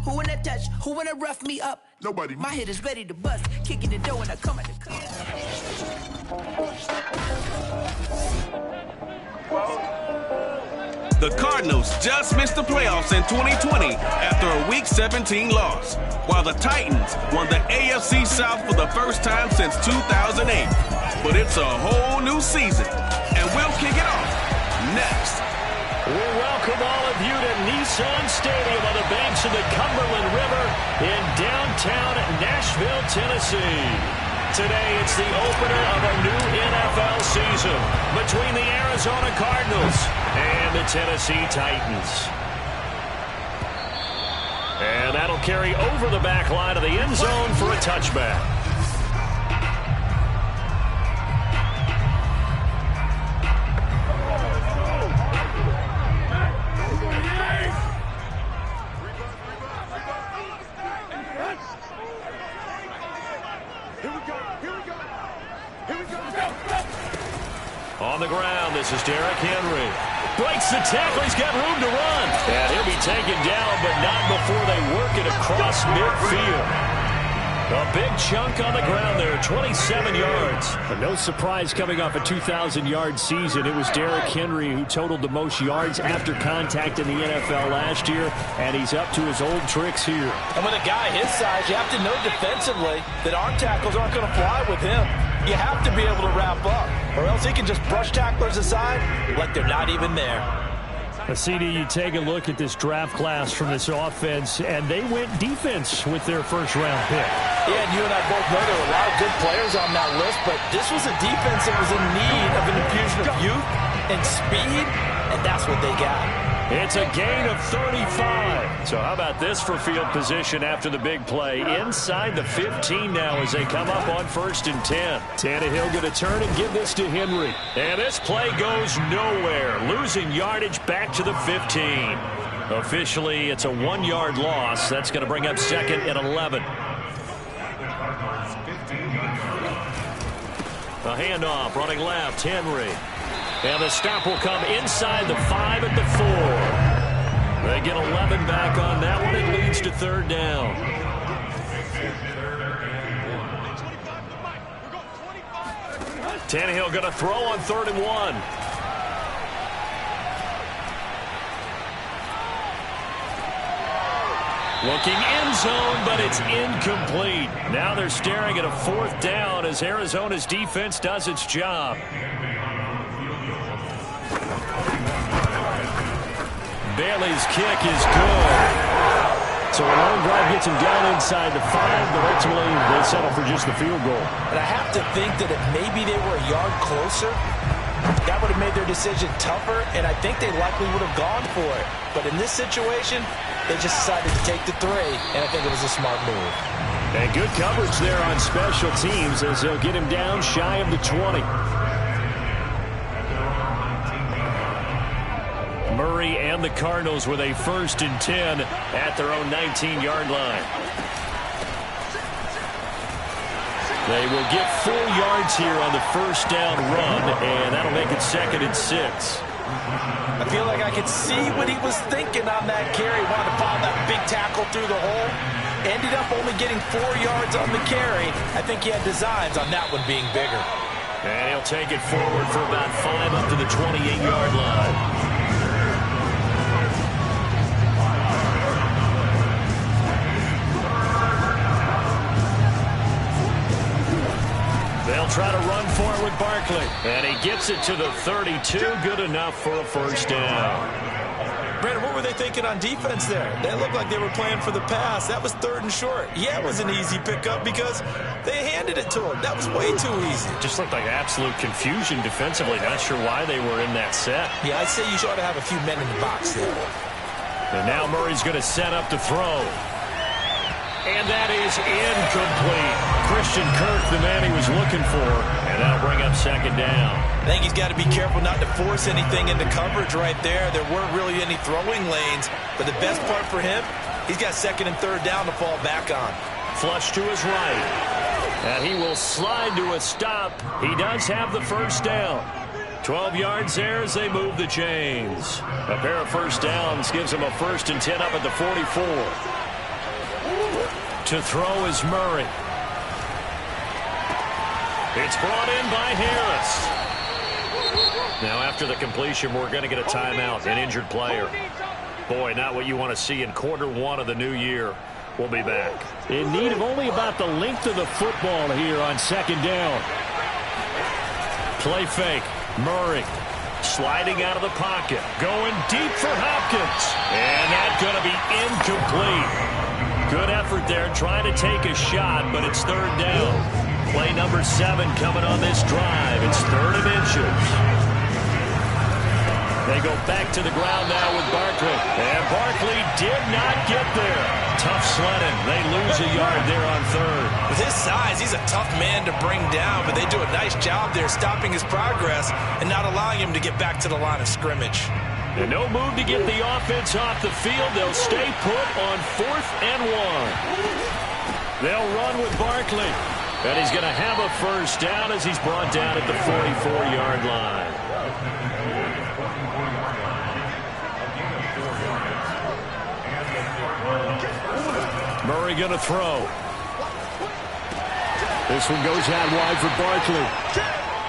Who wanna touch? Who wanna rough me up? Nobody. My head is ready to bust. Kicking the door and I come at the cut. The Cardinals just missed the playoffs in 2020 after a Week 17 loss, while the Titans won the AFC South for the first time since 2008. But it's a whole new season, and we'll kick it off next. We welcome all of you to Nissan Stadium on the banks of the Cumberland River in downtown Nashville, Tennessee. Today, it's the opener of a new NFL season between the Arizona Cardinals and the Tennessee Titans. And that'll carry over the back line of the end zone for a touchback. On the ground, this is Derrick Henry. Breaks the tackle, he's got room to run. And he'll be taken down, but not before they work it across midfield. A big chunk on the ground there, 27 yards. But no surprise coming off a 2,000-yard season. It was Derrick Henry who totaled the most yards after contact in the NFL last year, and he's up to his old tricks here. And with a guy his size, you have to know defensively that arm tackles aren't going to fly with him. You have to be able to wrap up, or else he can just brush tacklers aside like they're not even there. CD, you take a look at this draft class from this offense, and they went defense with their first-round pick. Yeah, and you and I both know there were a lot of good players on that list, but this was a defense that was in need of an infusion of youth and speed, and that's what they got. It's a gain of 35. So how about this for field position after the big play? Inside the 15 now as they come up on 1st and 10. Tannehill going to turn and give this to Henry. And this play goes nowhere. Losing yardage back to the 15. Officially, it's a 1-yard loss. That's going to bring up 2nd and 11. A handoff, running left, Henry. And the stop will come inside the 5 at the 4. They get 11 back on that one. It leads to 3rd down. Tannehill going to throw on 3rd and 1. Looking end zone, but it's incomplete. Now they're staring at a 4th down as Arizona's defense does its job. Bailey's kick is good. So a long drive gets him down inside the 5, but ultimately they settle for just the field goal. And I have to think that if maybe they were a yard closer, that would have made their decision tougher, and I think they likely would have gone for it. But in this situation, they just decided to take the 3, and I think it was a smart move. And good coverage there on special teams as they'll get him down shy of the 20. Murray and the Cardinals with a 1st and 10 at their own 19-yard line. They will get 4 yards here on the 1st down run, and that'll make it 2nd and 6. I feel like I could see what he was thinking on that carry. Wanted to pile that big tackle through the hole. Ended up only getting 4 yards on the carry. I think he had designs on that one being bigger. And he'll take it forward for about 5 up to the 28-yard line. They'll try to run for it with Barkley. And he gets it to the 32. Good enough for a 1st down. Brandon, what were they thinking on defense there? They looked like they were playing for the pass. That was 3rd and short. Yeah, it was an easy pickup because they handed it to him. That was way too easy. Just looked like absolute confusion defensively. Not sure why they were in that set. Yeah, I'd say you ought to have a few men in the box there. And now Murray's going to set up to throw. And that is incomplete. Christian Kirk, the man he was looking for, and that'll bring up 2nd down. I think he's got to be careful not to force anything into coverage right there. There weren't really any throwing lanes, but the best part for him, he's got 2nd and 3rd down to fall back on. Flush to his right. And he will slide to a stop. He does have the 1st down. 12 yards there as they move the chains. A pair of 1st downs gives him a 1st and 10 up at the 44. To throw is Murray. It's brought in by Harris. Now, after the completion, we're going to get a timeout, an injured player. Boy, not what you want to see in quarter one of the new year. We'll be back. In need of only about the length of the football here on second down. Play fake. Murray sliding out of the pocket. Going deep for Hopkins. And that's going to be incomplete. Good effort there trying to take a shot, but it's third down. Play number 7 coming on this drive. It's 3rd and inches. They go back to the ground now with Barkley. And Barkley did not get there. Tough sledding. They lose a yard there on 3rd. With his size, he's a tough man to bring down, but they do a nice job there stopping his progress and not allowing him to get back to the line of scrimmage. And no move to get the offense off the field. They'll stay put on 4th and 1. They'll run with Barkley. And he's going to have a first down as he's brought down at the 44-yard line. Murray going to throw. This one goes out wide for Barkley.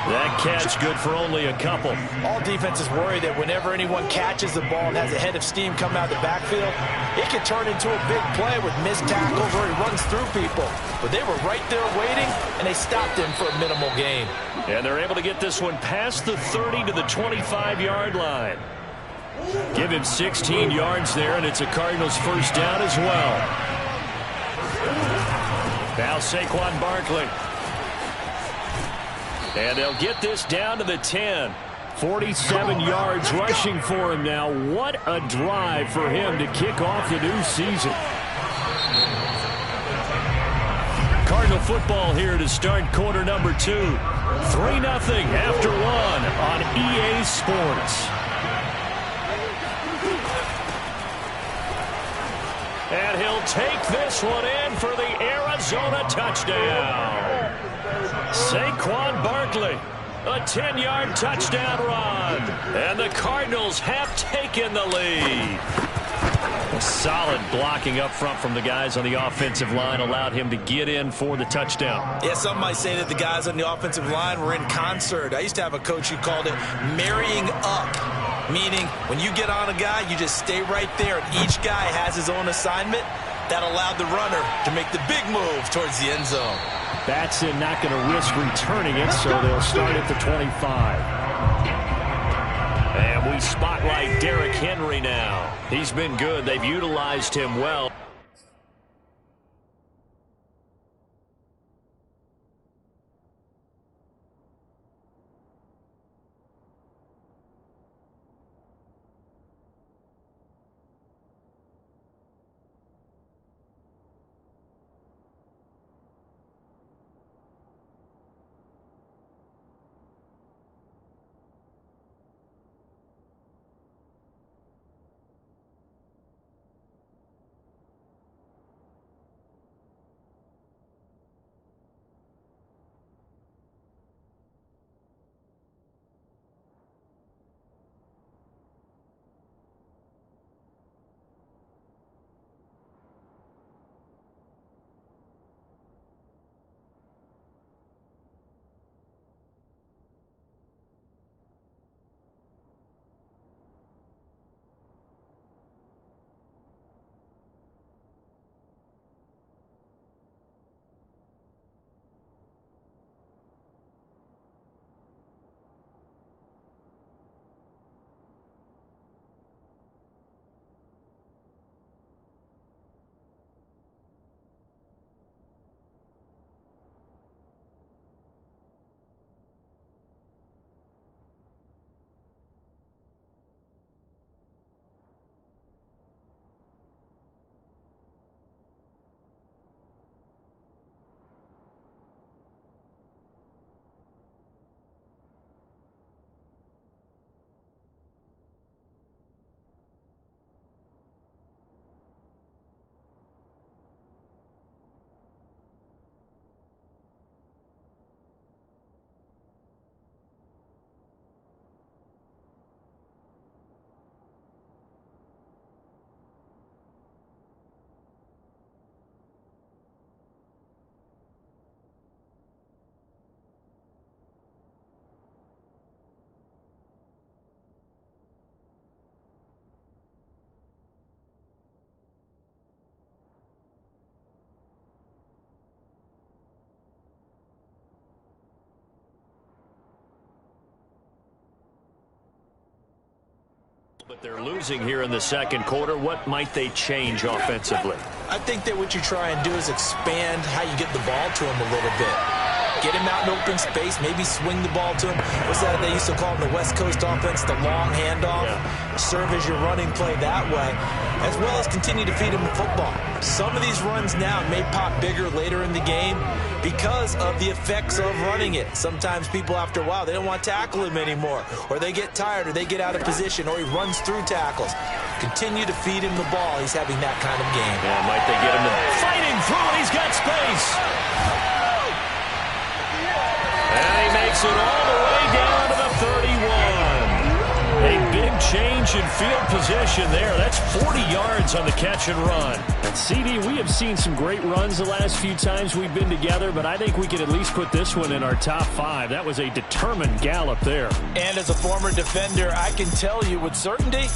That catch good for only a couple. All defenses worry that whenever anyone catches the ball and has a head of steam coming out of the backfield, it can turn into a big play with missed tackles or he runs through people. But they were right there waiting, and they stopped him for a minimal gain. And they're able to get this one past the 30 to the 25-yard line. Give him 16 yards there, and it's a Cardinals first down as well. Now Saquon Barkley. And they'll get this down to the 10. 47 yards rushing for him now. What a drive for him to kick off the new season. Cardinal football here to start quarter number 2. 3-0 after 1 on EA Sports. And he'll take this one in for the Arizona touchdown. Saquon Barkley, a 10-yard touchdown run. And the Cardinals have taken the lead. A solid blocking up front from the guys on the offensive line allowed him to get in for the touchdown. Yeah, some might say that the guys on the offensive line were in concert. I used to have a coach who called it marrying up, meaning when you get on a guy, you just stay right there. And each guy has his own assignment. That allowed the runner to make the big move towards the end zone. Batson not going to risk returning it, so they'll start at the 25. And we spotlight Derrick Henry now. He's been good. They've utilized him well. But they're losing here in the second quarter. What might they change offensively? I think that what you try and do is expand how you get the ball to him a little bit. Get him out in open space, maybe swing the ball to him. What's that they used to call in the West Coast offense, the long handoff? Yeah. Serve as your running play that way, as well as continue to feed him the football. Some of these runs now may pop bigger later in the game because of the effects of running it. Sometimes people, after a while, they don't want to tackle him anymore, or they get tired, or they get out of position, or he runs through tackles. Continue to feed him the ball. He's having that kind of game. Yeah, might they get him to fighting through it? He's got space. And he makes it all the way down to the 31. A big change in field position there. That's 40 yards on the catch and run. And CD, we have seen some great runs the last few times we've been together, but I think we can at least put this one in our top 5. That was a determined gallop there. And as a former defender, I can tell you with certainty,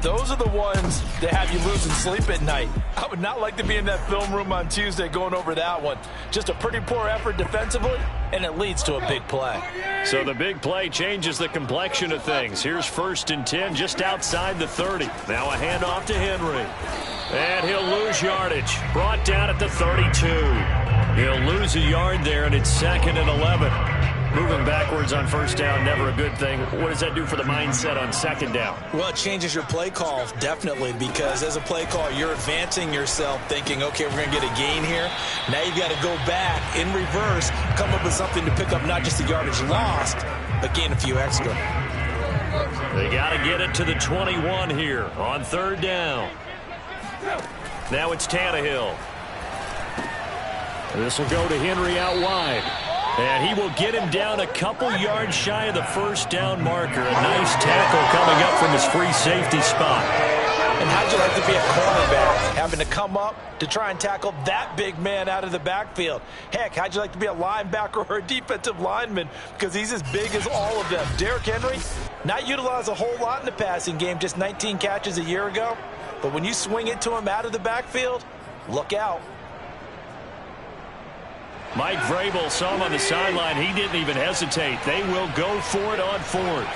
those are the ones that have you losing sleep at night. I would not like to be in that film room on Tuesday going over that one. Just a pretty poor effort defensively, and it leads to a big play. So the big play changes the complexion of things. Here's 1st and 10 just outside the 30. Now a handoff to Henry. And he'll lose yardage. Brought down at the 32. He'll lose a yard there, and it's 2nd and 11. Moving backwards on 1st down, never a good thing. What does that do for the mindset on 2nd down? Well, it changes your play call, definitely, because as a play call, you're advancing yourself thinking, okay, we're going to get a gain here. Now you've got to go back in reverse, come up with something to pick up not just the yardage lost, but gain a few extra. They got to get it to the 21 here on 3rd down. Now it's Tannehill. This will go to Henry out wide. And he will get him down a couple yards shy of the 1st down marker. A nice tackle coming up from his free safety spot. And how'd you like to be a cornerback, having to come up to try and tackle that big man out of the backfield? Heck, how'd you like to be a linebacker or a defensive lineman, because he's as big as all of them? Derrick Henry, not utilized a whole lot in the passing game, just 19 catches a year ago. But when you swing it to him out of the backfield, look out. Mike Vrabel saw him on the sideline. He didn't even hesitate. They will go for it on 4th.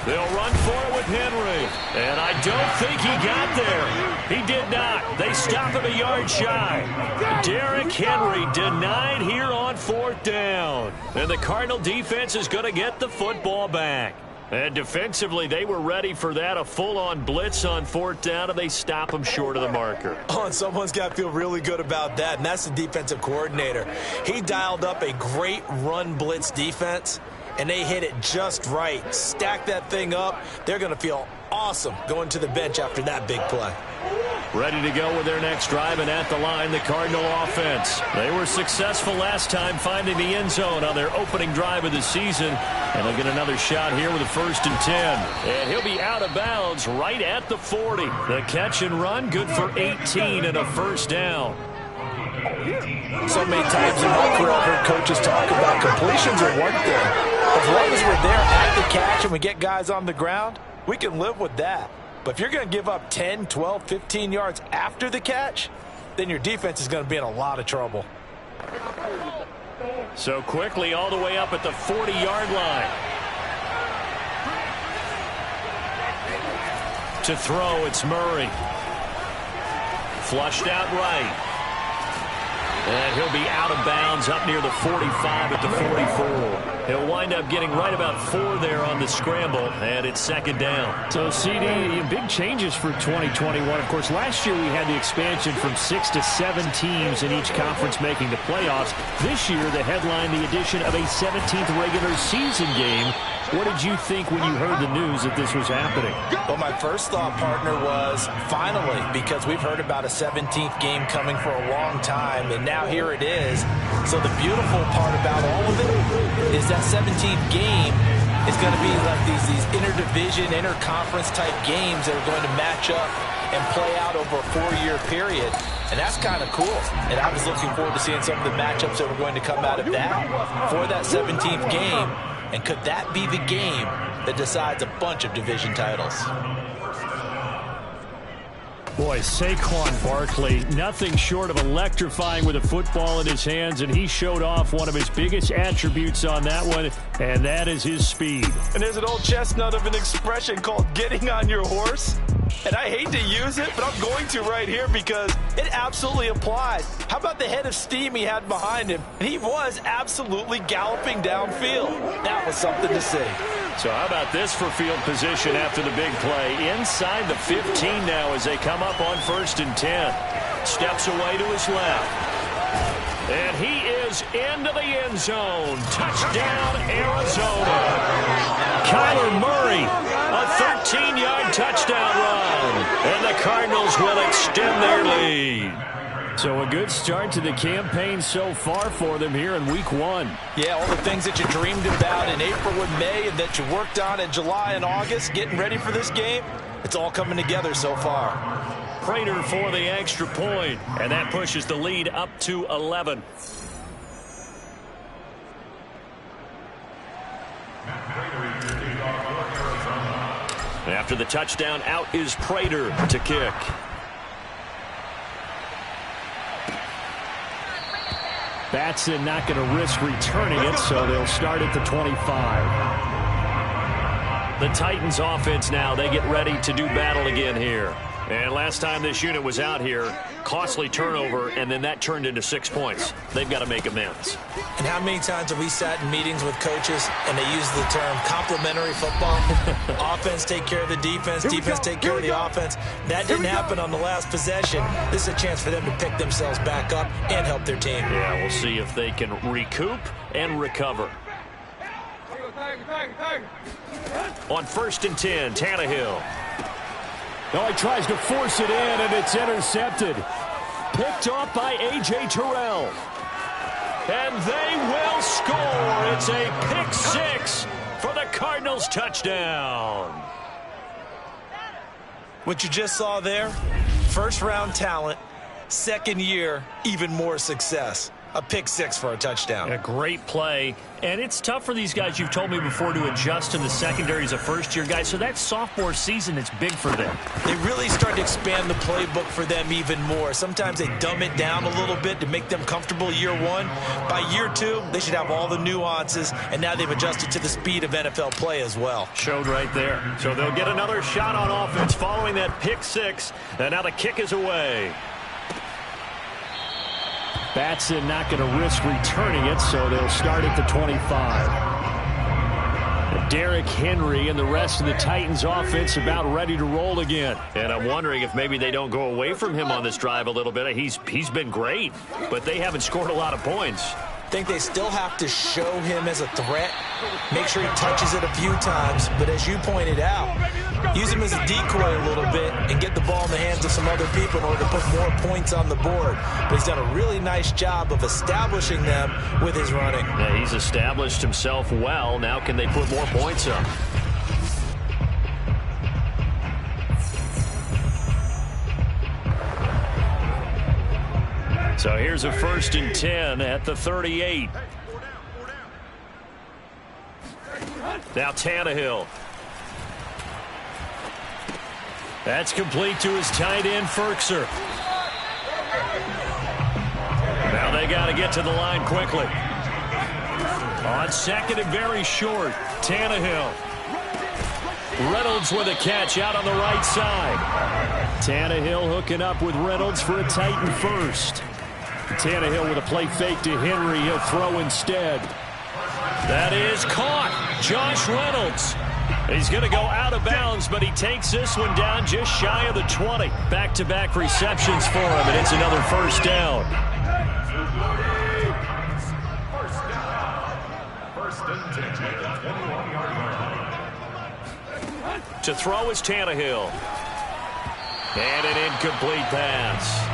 They'll run for it with Henry. And I don't think he got there. He did not. They stop him a yard shy. Derrick Henry denied here on 4th down. And the Cardinal defense is going to get the football back. And defensively, they were ready for that, a full-on blitz on 4th down, and they stop him short of the marker. Oh, and someone's got to feel really good about that, and that's the defensive coordinator. He dialed up a great run blitz defense, and they hit it just right. Stack that thing up. They're going to feel awesome going to the bench after that big play. Ready to go with their next drive, and at the line, the Cardinal offense. They were successful last time finding the end zone on their opening drive of the season, and they'll get another shot here with a 1st and 10. And he'll be out of bounds right at the 40. The catch and run, good for 18 and a 1st down. So many times in my career, I've heard coaches talk about completions are one thing. As long as we're there at the catch and we get guys on the ground, we can live with that. But if you're going to give up 10, 12, 15 yards after the catch, then your defense is going to be in a lot of trouble. So quickly all the way up at the 40-yard line. To throw, it's Murray. Flushed out right. And he'll be out of bounds up near the 45 at the 44. He'll wind up getting right about 4 there on the scramble, and it's 2nd down. So, CD, big changes for 2021. Of course, last year we had the expansion from 6 to 7 teams in each conference making the playoffs. This year, the headline, the addition of a 17th regular season game. What did you think when you heard the news that this was happening? Well, my first thought, partner, was finally, because we've heard about a 17th game coming for a long time, and now here it is. So the beautiful part about all of it is that 17th game is going to be like these interdivision, interconference type games that are going to match up and play out over a 4-year period. And that's kind of cool. And I was looking forward to seeing some of the matchups that were going to come out of that for that 17th game. And could that be the game that decides a bunch of division titles? Boy, Saquon Barkley, nothing short of electrifying with a football in his hands, and he showed off one of his biggest attributes on that one, and that is his speed. And there's an old chestnut of an expression called getting on your horse. And I hate to use it, but I'm going to right here because it absolutely applies. How about the head of steam he had behind him? And he was absolutely galloping downfield. That was something to see. So how about this for field position after the big play? Inside the 15 now as they come up on 1st and 10. Steps away to his left. And he is into the end zone. Touchdown, Arizona. Kyler Murray, a 13-yard touchdown run. And the Cardinals will extend their lead. So a good start to the campaign so far for them here in Week 1. Yeah, all the things that you dreamed about in April and May and that you worked on in July and August, getting ready for this game, it's all coming together so far. Prater for the extra point, and that pushes the lead up to 11. After the touchdown, out is Prater to kick. Batson not going to risk returning it, so they'll start at the 25. The Titans offense now, they get ready to do battle again here. And last time this unit was out here, costly turnover, and then that turned into 6 points. They've got to make amends. And how many times have we sat in meetings with coaches and they use the term complementary football? Offense take care of the defense, defense take care of the offense. That didn't happen on the last possession. This is a chance for them to pick themselves back up and help their team. Yeah, we'll see if they can recoup and recover. On 1st and 10, Tannehill. No, he tries to force it in, and it's intercepted. Picked off by A.J. Terrell. And they will score. It's a pick 6 for the Cardinals touchdown. What you just saw there, first-round talent, second year, even more success. A pick 6 for a touchdown. A great play. And it's tough for these guys, you've told me before, to adjust to the secondary as a first-year guy. So that sophomore season is big for them. They really start to expand the playbook for them even more. Sometimes they dumb it down a little bit to make them comfortable year 1. By year 2, they should have all the nuances, and now they've adjusted to the speed of NFL play as well. Showed right there. So they'll get another shot on offense following that pick 6. And now the kick is away. Batson not going to risk returning it, so they'll start at the 25. Derrick Henry and the rest of the Titans offense about ready to roll again. And I'm wondering if maybe they don't go away from him on this drive a little bit. He's been great, but they haven't scored a lot of points. I think they still have to show him as a threat, make sure he touches it a few times, but as you pointed out, use him as a decoy a little bit and get the ball in the hands of some other people in order to put more points on the board. But he's done a really nice job of establishing them with his running. Yeah, he's established himself well. Now can they put more points up? So here's a 1st and 10 at the 38. Now Tannehill. That's complete to his tight end, Ferkser. Now they got to get to the line quickly. On 2nd and very short, Tannehill. Reynolds with a catch out on the right side. Tannehill hooking up with Reynolds for a Titan 1st. Tannehill with a play fake to Henry. He'll throw instead. That is caught. Josh Reynolds. He's going to go out of bounds, but he takes this one down just shy of the 20. Back-to-back receptions for him, and it's another 1st down. To throw is Tannehill. And an incomplete pass.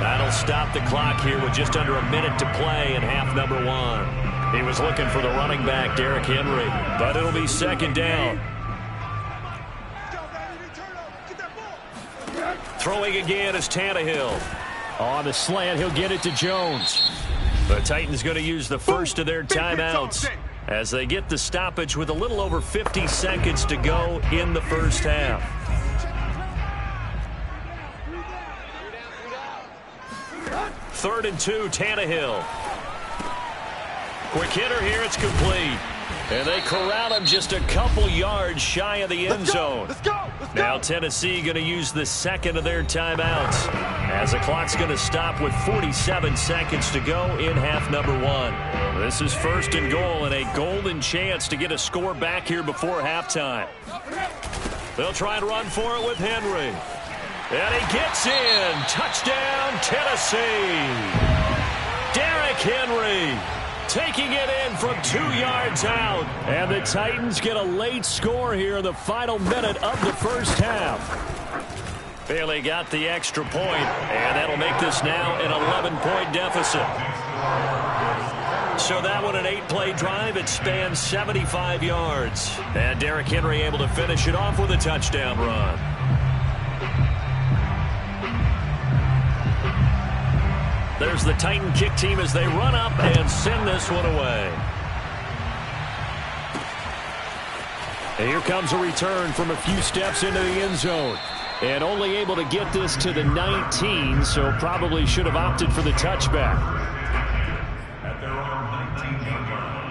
That'll stop the clock here with just under a minute to play in half number 1. He was looking for the running back, Derrick Henry, but it'll be 2nd down. Throwing again is Tannehill. On the slant, he'll get it to Jones. The Titans going to use the first of their timeouts as they get the stoppage with a little over 50 seconds to go in the first half. 3rd and 2, Tannehill. Quick hitter here, it's complete. And they corral him just a couple yards shy of the end zone. Let's go. Now Tennessee going to use the second of their timeouts, as the clock's going to stop with 47 seconds to go in half number 1. This is 1st and goal and a golden chance to get a score back here before halftime. They'll try and run for it with Henry. And he gets in. Touchdown, Tennessee. Derrick Henry taking it in from 2 yards out. And the Titans get a late score here in the final minute of the first half. Bailey got the extra point, and that'll make this now an 11-point deficit. So that one, an 8-play drive. It spans 75 yards. And Derrick Henry able to finish it off with a touchdown run. There's the Titan kick team as they run up and send this one away. And here comes a return from a few steps into the end zone. And only able to get this to the 19, so probably should have opted for the touchback. At their own 19-yard line.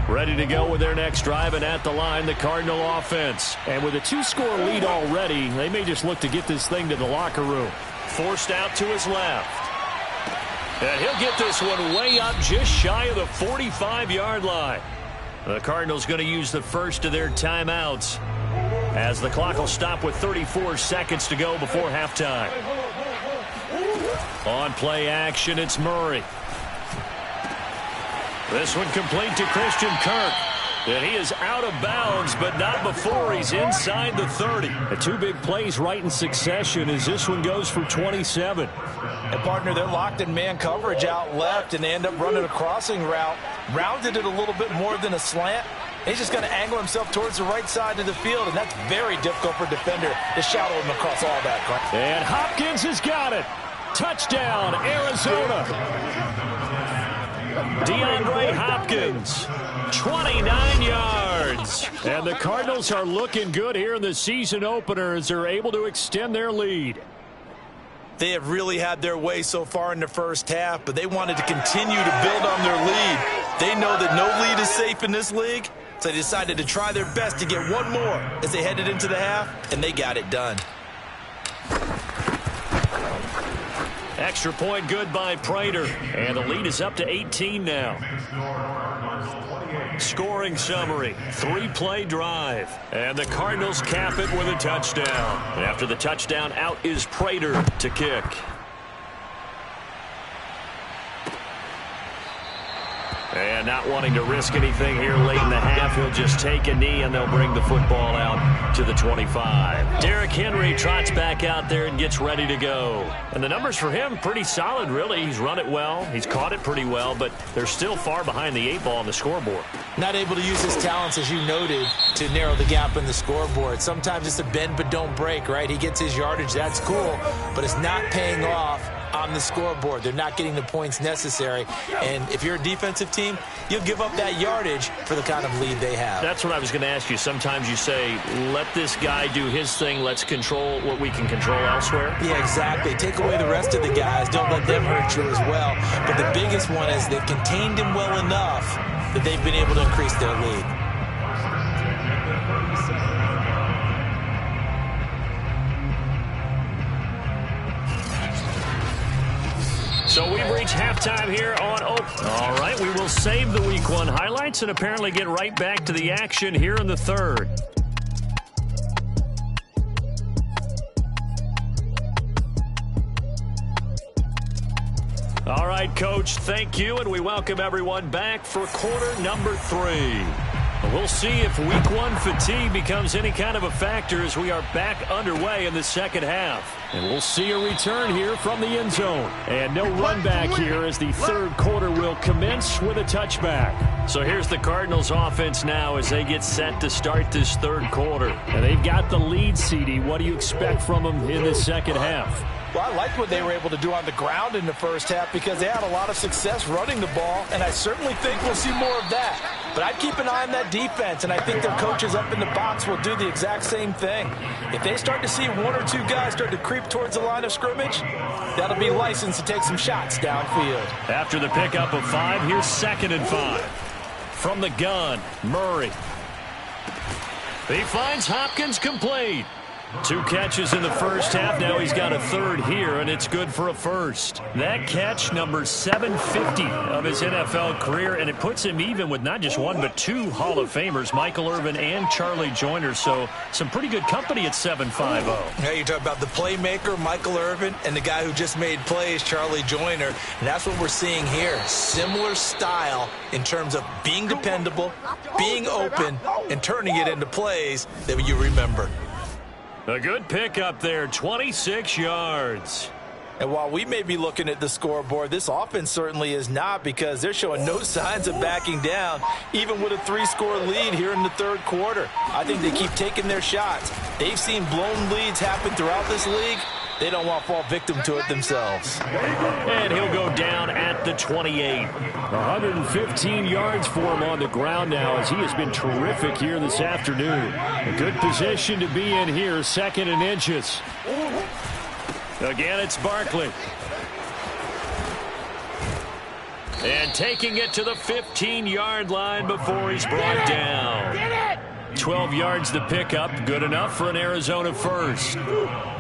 Ready to go with their next drive, and at the line, the Cardinal offense. And with a 2-score lead already, they may just look to get this thing to the locker room. Forced out to his left. And he'll get this one way up just shy of the 45-yard line. The Cardinals going to use the first of their timeouts, as the clock will stop with 34 seconds to go before halftime. On play action, it's Murray. This one complete to Christian Kirk. And he is out of bounds, but not before he's inside the 30. The 2 big plays right in succession as this one goes for 27. And, partner, they're locked in man coverage out left, and they end up running a crossing route. Rounded it a little bit more than a slant. He's just going to angle himself towards the right side of the field, and that's very difficult for a defender to shadow him across all that. And Hopkins has got it. Touchdown, Arizona. DeAndre Hopkins, 29 yards. And the Cardinals are looking good here in the season opener as they're able to extend their lead. They have really had their way so far in the first half, but they wanted to continue to build on their lead. They know that no lead is safe in this league, so they decided to try their best to get one more as they headed into the half, and they got it done. Extra point good by Prater, and the lead is up to 18 now. Scoring summary, 3-play drive, and the Cardinals cap it with a touchdown. And after the touchdown, out is Prater to kick. And not wanting to risk anything here late in the half, he'll just take a knee and they'll bring the football out to the 25. Derrick Henry trots back out there and gets ready to go. And the numbers for him, pretty solid, really. He's run it well. He's caught it pretty well, but they're still far behind the 8 ball on the scoreboard. Not able to use his talents, as you noted, to narrow the gap in the scoreboard. Sometimes it's a bend but don't break, right? He gets his yardage. That's cool, but it's not paying off on the scoreboard. They're not getting the points necessary. And if you're a defensive team, you'll give up that yardage for the kind of lead they have. That's what I was going to ask you. Sometimes you say, let this guy do his thing. Let's control what we can control elsewhere. Yeah, exactly. Take away the rest of the guys. Don't let them hurt you as well. But the biggest one is they've contained him well enough that they've been able to increase their lead. So we've reached halftime here on Oak. All right, we will save the Week 1 highlights and apparently get right back to the action here in the third. All right, Coach, thank you, and we welcome everyone back for quarter number 3. We'll see if Week 1 fatigue becomes any kind of a factor as we are back underway in the second half. And we'll see a return here from the end zone. And no run back here as the third quarter will commence with a touchback. So here's the Cardinals offense now as they get set to start this third quarter. And they've got the lead, CD. What do you expect from them in the second half? Well, I like what they were able to do on the ground in the first half because they had a lot of success running the ball, and I certainly think we'll see more of that. But I'd keep an eye on that defense, and I think their coaches up in the box will do the exact same thing. If they start to see one or two guys start to creep towards the line of scrimmage, that'll be licensed to take some shots downfield. After the pickup of 5, here's 2nd and 5. From the gun, Murray. He finds Hopkins complete. 2 catches in the first half. Now he's got a 3rd here, and it's good for a 1st. That catch, number 750 of his NFL career, and it puts him even with not just 1 but 2 Hall of Famers, Michael Irvin and Charlie Joyner. So some pretty good company at 7.50. Yeah, you talk about the playmaker, Michael Irvin, and the guy who just made plays, Charlie Joyner. And that's what we're seeing here. Similar style in terms of being dependable, being open, and turning it into plays that you remember. A good pickup there, 26 yards. And while we may be looking at the scoreboard, this offense certainly is not, because they're showing no signs of backing down, even with a 3-score lead here in the 3rd quarter. I think they keep taking their shots. They've seen blown leads happen throughout this league. They don't want to fall victim to it themselves. And he'll go down at the 28. 115 yards for him on the ground now, as he has been terrific here this afternoon. A good position to be in here, 2nd and inches. Again, it's Barkley. And taking it to the 15-yard line before he's brought down. 12 yards to pick up, good enough for an Arizona 1st.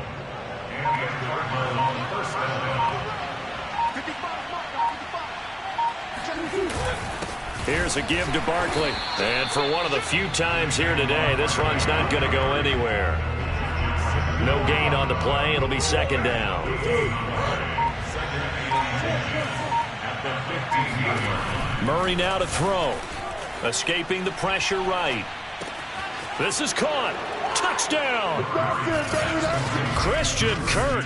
Here's a give to Barkley. And for one of the few times here today, this run's not going to go anywhere. No gain on the play. It'll be 2nd down. Murray now to throw. Escaping the pressure right. This is caught. Touchdown. Christian Kirk.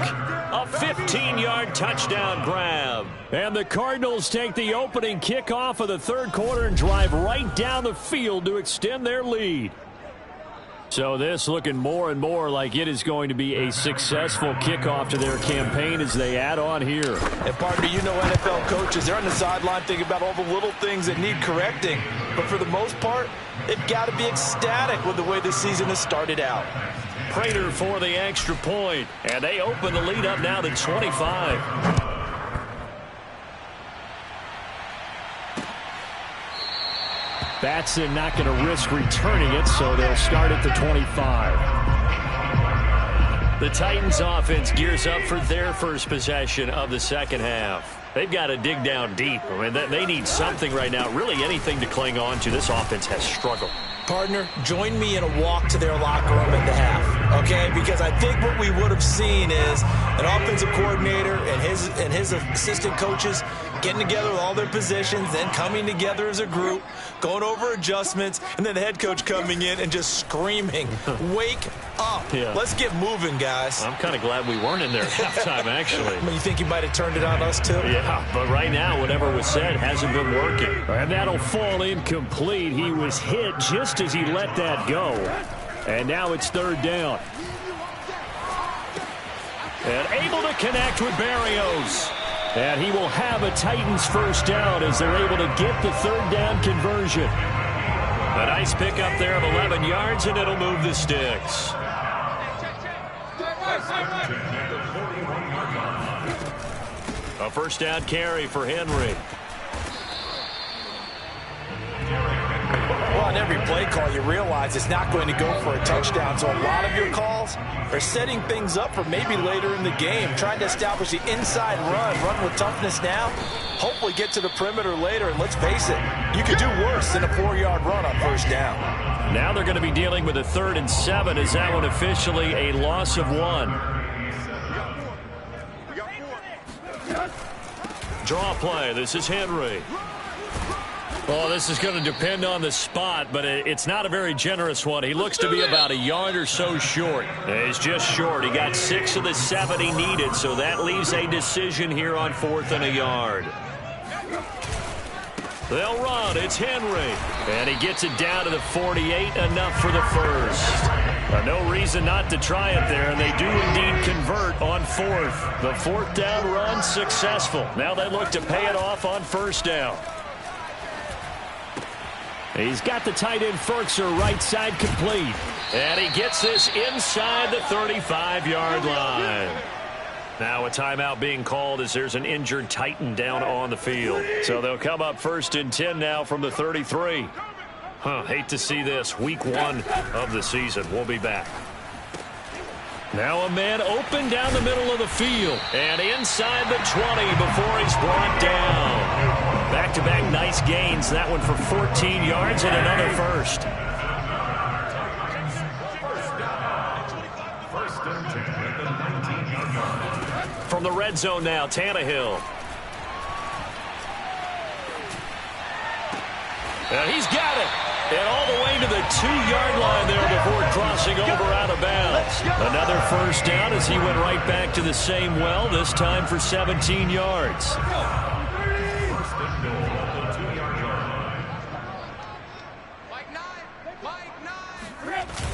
A 15-yard touchdown grab. And the Cardinals take the opening kickoff of the 3rd quarter and drive right down the field to extend their lead. So this looking more and more like it is going to be a successful kickoff to their campaign as they add on here. And partner, you know NFL coaches, they're on the sideline thinking about all the little things that need correcting. But for the most part, they've got to be ecstatic with the way this season has started out. Prater for the extra point. And they open the lead up now to 25. Batson not going to risk returning it, so they'll start at the 25. The Titans offense gears up for their first possession of the 2nd half. They've got to dig down deep. I mean, they need something right now, really anything to cling on to. This offense has struggled. Partner, join me in a walk to their locker room at the half, okay? Because I think what we would have seen is an offensive coordinator and his assistant coaches getting together with all their positions, then coming together as a group, going over adjustments, and then the head coach coming in and just screaming, wake up. Yeah. Let's get moving, guys. I'm kind of glad we weren't in there at halftime, actually. I mean, you think he might have turned it on us, too? Yeah, but right now, whatever was said hasn't been working. And that'll fall incomplete. He was hit just as he let that go. And now it's 3rd down. And able to connect with Barrios. And he will have a Titans 1st down as they're able to get the 3rd down conversion. A nice pickup there of 11 yards, and it'll move the sticks. A 1st down carry for Henry. Well, on every play call, you realize it's not going to go for a touchdown. So a lot of your calls are setting things up for maybe later in the game, trying to establish the inside run with toughness now, hopefully get to the perimeter later. And let's face it, you could do worse than a 4-yard run on 1st down. Now they're going to be dealing with a 3rd and 7. Is that one officially a loss of 1? Draw play. This is Henry. Well, this is going to depend on the spot, but it's not a very generous one. He looks to be about a yard or so short. He's just short. He got 6 of the 7 he needed, so that leaves a decision here on 4th and a yard. They'll run. It's Henry. And he gets it down to the 48, enough for the 1st. No reason not to try it there, and they do indeed convert on 4th. The 4th down run successful. Now they look to pay it off on 1st down. He's got the tight end Ferkser right side complete. And he gets this inside the 35-yard line. Now a timeout being called as there's an injured Titan down on the field. So they'll come up 1st and 10 now from the 33. Hate to see this. Week 1 of the season. We'll be back. Now a man open down the middle of the field. And inside the 20 before he's brought down. Back-to-back nice gains. That one for 14 yards and another first. From the red zone now, Tannehill. And he's got it. And all the way to the 2-yard line there before crossing over out of bounds. Another first down as he went right back to the same well, this time for 17 yards.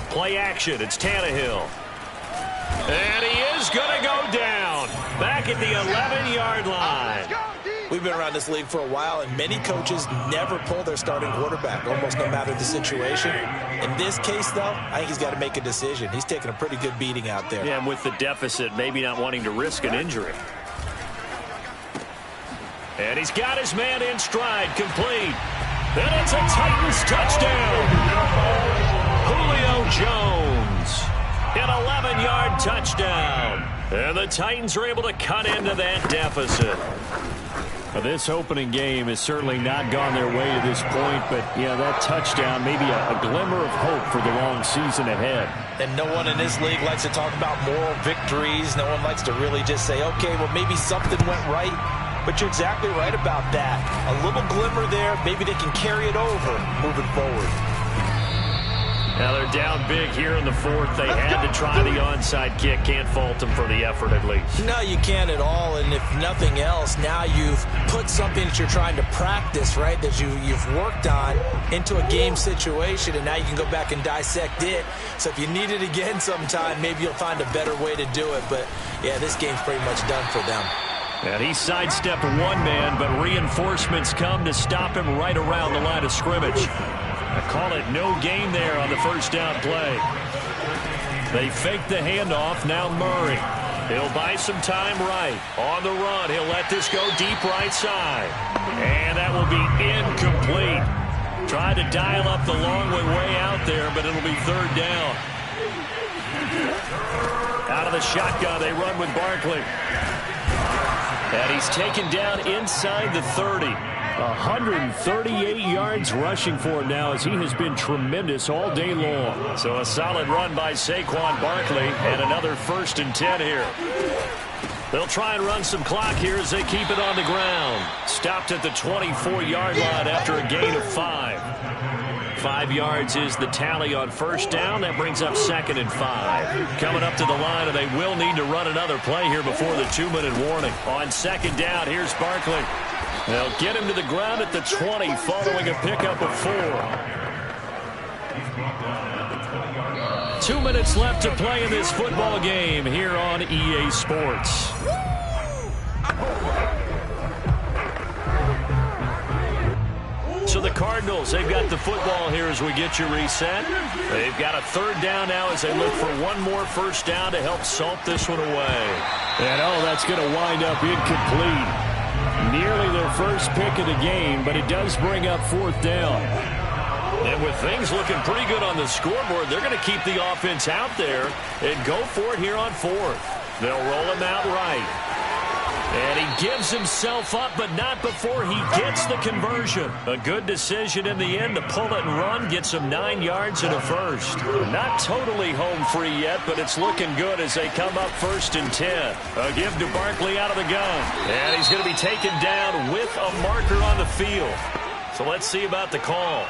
Play action. It's Tannehill. And he is going to go down. Back at the 11-yard line. We've been around this league for a while, and many coaches never pull their starting quarterback, almost no matter the situation. In this case, though, I think he's got to make a decision. He's taking a pretty good beating out there. Yeah, and with the deficit, maybe not wanting to risk an injury. And he's got his man in stride, complete. And it's a Titans touchdown. Julio Jones, an 11-yard touchdown. And the Titans are able to cut into that deficit. This opening game has certainly not gone their way to this point, but, yeah, that touchdown, maybe a glimmer of hope for the long season ahead. And no one in this league likes to talk about moral victories. No one likes to really just say, okay, well, maybe something went right. But you're exactly right about that. A little glimmer there. Maybe they can carry it over moving forward. Now they're down big here in the 4th. They had to try the onside kick. Can't fault them for the effort at least. No, you can't at all. And if nothing else, now you've put something that you're trying to practice, right, that you've worked on into a game situation, and now you can go back and dissect it. So if you need it again sometime, maybe you'll find a better way to do it. But, yeah, this game's pretty much done for them. And he sidestepped one man, but reinforcements come to stop him right around the line of scrimmage. I call it no gain there on the first down play. They fake the handoff. Now Murray. He'll buy some time right. On the run, he'll let this go deep right side. And that will be incomplete. Tried to dial up the long way out there, but it'll be 3rd down. Out of the shotgun, they run with Barkley. And he's taken down inside the 30. 138 yards rushing for him now as he has been tremendous all day long. So a solid run by Saquon Barkley and another 1st and 10 here. They'll try and run some clock here as they keep it on the ground. Stopped at the 24-yard line after a gain of 5. 5 yards is the tally on first down. That brings up 2nd and 5. Coming up to the line, and they will need to run another play here before the 2-minute warning. On 2nd down, here's Barkley. They'll get him to the ground at the 20 following a pickup of 4. 2 minutes left to play in this football game here on EA Sports. So the Cardinals, they've got the football here as we get you reset. They've got a 3rd down now as they look for one more first down to help salt this one away. And, that's going to wind up incomplete. Nearly their first pick of the game, but it does bring up 4th down. And with things looking pretty good on the scoreboard, they're going to keep the offense out there and go for it here on 4th. They'll roll him out right. And he gives himself up, but not before he gets the conversion. A good decision in the end to pull it and run, get some 9 yards and a first. Not totally home free yet, but it's looking good as they come up 1st and 10. A give to Barkley out of the gun. And he's going to be taken down with a marker on the field. So let's see about the call.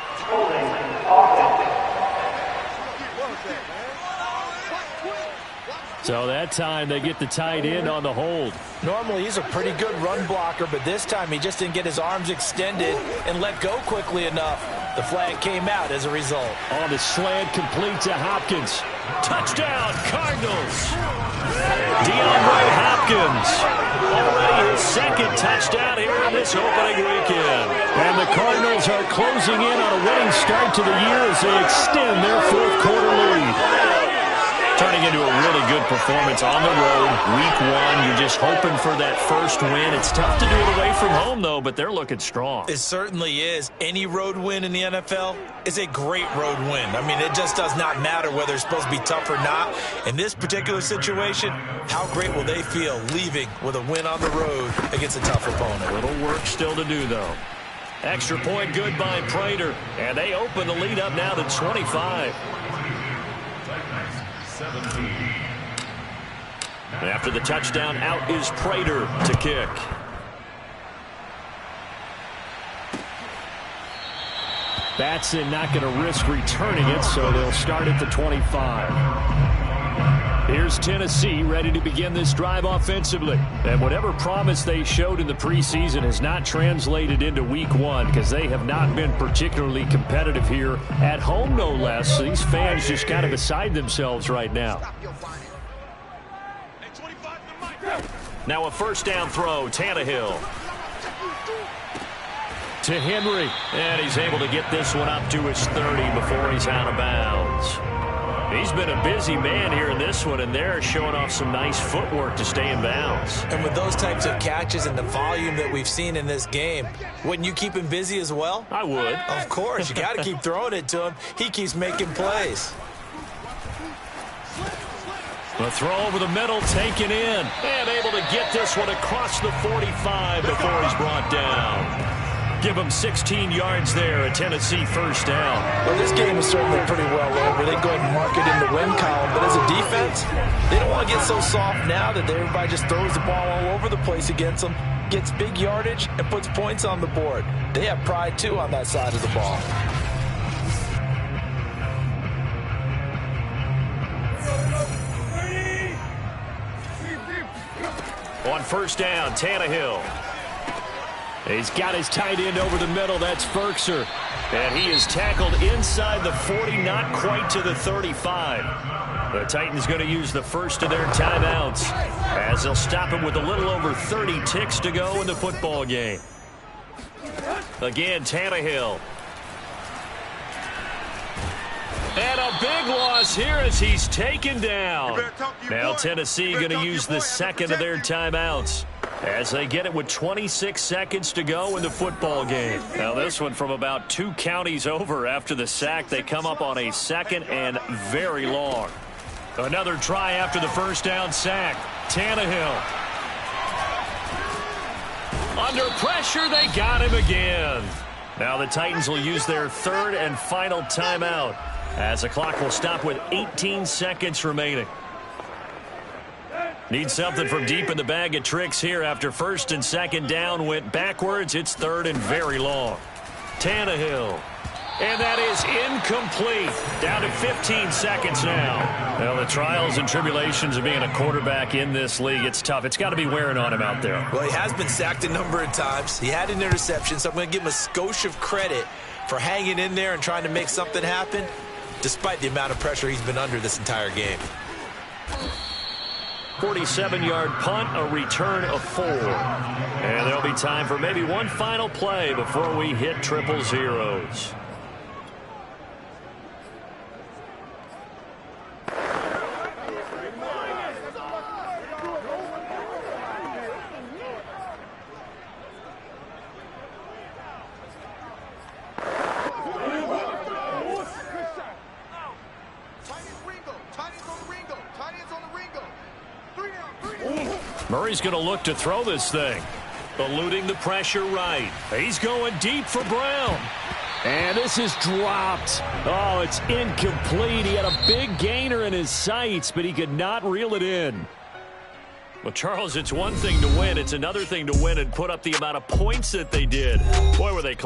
So that time they get the tight end on the hold. Normally he's a pretty good run blocker, but this time he just didn't get his arms extended and let go quickly enough. The flag came out as a result. On the slant, complete to Hopkins. Touchdown, Cardinals. DeAndre Hopkins. Already his second touchdown here in this opening weekend. And the Cardinals are closing in on a winning start to the year as they extend their fourth quarter lead. Turning into a really good performance on the road. Week 1, you're just hoping for that first win. It's tough to do it away from home, though, but they're looking strong. It certainly is. Any road win in the NFL is a great road win. I mean, it just does not matter whether it's supposed to be tough or not. In this particular situation, how great will they feel leaving with a win on the road against a tough opponent? A little work still to do, though. Extra point good by Prater, and they open the lead up now to 25. 17. And after the touchdown, out is Prater to kick. Batson not going to risk returning it, so they'll start at the 25. Here's Tennessee ready to begin this drive offensively. And whatever promise they showed in the preseason has not translated into week 1 because they have not been particularly competitive here at home, no less. These fans just kind of beside themselves right now. Now a first down throw, Tannehill. To Henry. And he's able to get this one up to his 30 before he's out of bounds. He's been a busy man here in this one, and they're showing off some nice footwork to stay in bounds. And with those types of catches and the volume that we've seen in this game, wouldn't you keep him busy as well? I would. Of course. You got to keep throwing it to him. He keeps making plays. The throw over the middle, taken in, and able to get this one across the 45 before he's brought down. Give him 16 yards there, a Tennessee first down. Well, this game is certainly pretty well over. They go ahead and mark it in the win column. But as a defense, they don't want to get so soft now that everybody just throws the ball all over the place against them, gets big yardage, and puts points on the board. They have pride, too, on that side of the ball. On first down, Tannehill. He's got his tight end over the middle. That's Ferkser. And he is tackled inside the 40, not quite to the 35. The Titans going to use the first of their timeouts as they'll stop him with a little over 30 ticks to go in the football game. Again, Tannehill. And a big loss here as he's taken down. Now Tennessee going to use the second of their timeouts as they get it with 26 seconds to go in the football game. Now this one from about 2 counties over after the sack. They come up on a second and very long. Another try after the first down sack. Tannehill. Under pressure, they got him again. Now the Titans will use their third and final timeout as the clock will stop with 18 seconds remaining. Need something from deep in the bag of tricks here after first and second down went backwards. It's third and very long. Tannehill. And that is incomplete. Down to 15 seconds now. Well, the trials and tribulations of being a quarterback in this league, it's tough. It's got to be wearing on him out there. Well, he has been sacked a number of times. He had an interception, so I'm going to give him a skosh of credit for hanging in there and trying to make something happen, despite the amount of pressure he's been under this entire game. 47-yard punt, a return of 4. And there'll be time for maybe one final play before we hit triple zeros. Murray's going to look to throw this thing. Eluding the pressure right. He's going deep for Brown. And this is dropped. Oh, it's incomplete. He had a big gainer in his sights, but he could not reel it in. Well, Charles, it's one thing to win. It's another thing to win and put up the amount of points that they did. Boy, were they close.